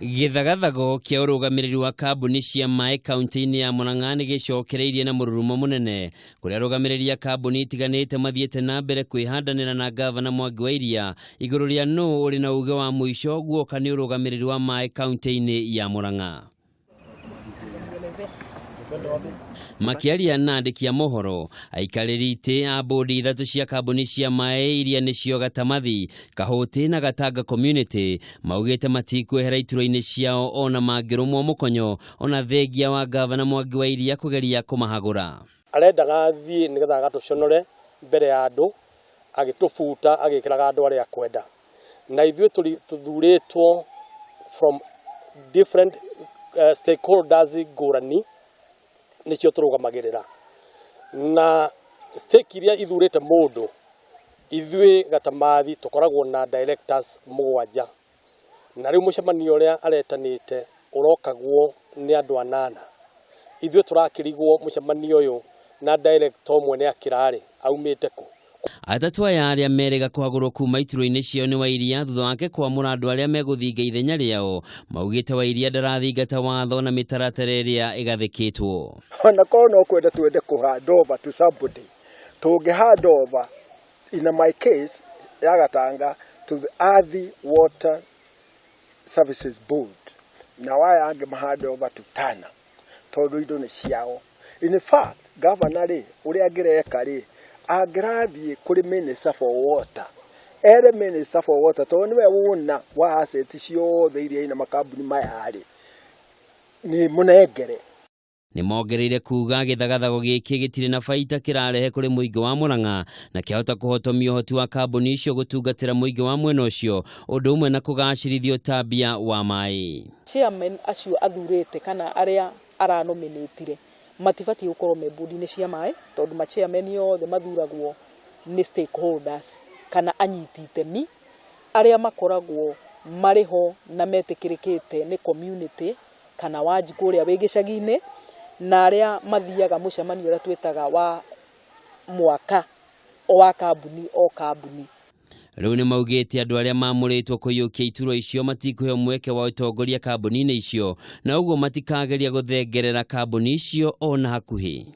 Githagathago kia urugamiriri wa kambuni cia maai kaunti-ini ya Murang'a ni gicokereirie na mururumo munene kuria arugamiriri a kambuni itiganite mathiite nambere kwihandanira na ngavana Mwangi wa Iria iguru ria no uri na uge wa muico guoka ni urugamiriri wa maai kaunti-ini ya Murang'a. Makiaria na andiki a mohoro aikariri ite a bodi ithatu cia kambuni cia maai iria nicio Gatamathi, Kahuti na Gatanga community maugite matikuehera iturwa-ini ciao ona mangirumwo mukonyo ona thengia wa ngavana Mwangi wa Iria kugeria kumahagura. Arendaga thii nigetha agatuconore mbere ya andu agitufuta agikiraga andu aria kwenda na ithuĩ tuthuritwo from different stakeholders ngurani nicio turugamagirira na stake iria ithurite mundu ithuĩ Gatamathi tukoragwo na directors 7 na riu mucemanio uria aretanite urokagwo ni andu 8 ithuĩ turakirigwo mucemanio uyu na director umwe ni akirari aumite ku. Atatu aya aria meriga kuhagurwo kuma iturwa-ini ciao ni wairia thutha wake kwamũra andu aria meguthinga ithenya riao maugite wairia ndarathingata watho na mitaratara iria igathikitwo. Ona korwo no kwenda twende kuhand over to somebody tungihand over in my case ya Gatanga to the Earthy Water Services Board na waya ange mahand over to Tana tondu indo ni ciao. In fact governor ri uria ngireka ri agrathie kuri minister for water minister for water to niwe wona wa asset ciothe iria ina makambuni mayari ni munengere. Ni mongereire kuga githagathago giki gitire na baita kirarehe kuri muingi wa Murang'a na kiahota kuhotomia uhoti wa kambuni icio gutungatira muingi wa mwena ucio undu umwe na kugacirithio tabia wa maai. Chairman acio athurite kana aria aranominatire matibati gukorwo me bodi-ini cia maai tondu ma chairman yothe mathuragwo ni stakeholders kana anyiti itemi aria makoragwo mariho na metikirikite ni community kana waji kuria wi gicagi-ini na aria mathiaga mucemanio uria twitaga wa mwaka wa kambuni o kambuni. Riu ni maugite andu aria mamuritwo kuyukia iturwa icio matikuhe mweke wa utongoria kambuni-ini icio na uguo matikageria guthengerera kambuni icio ona hakuhi.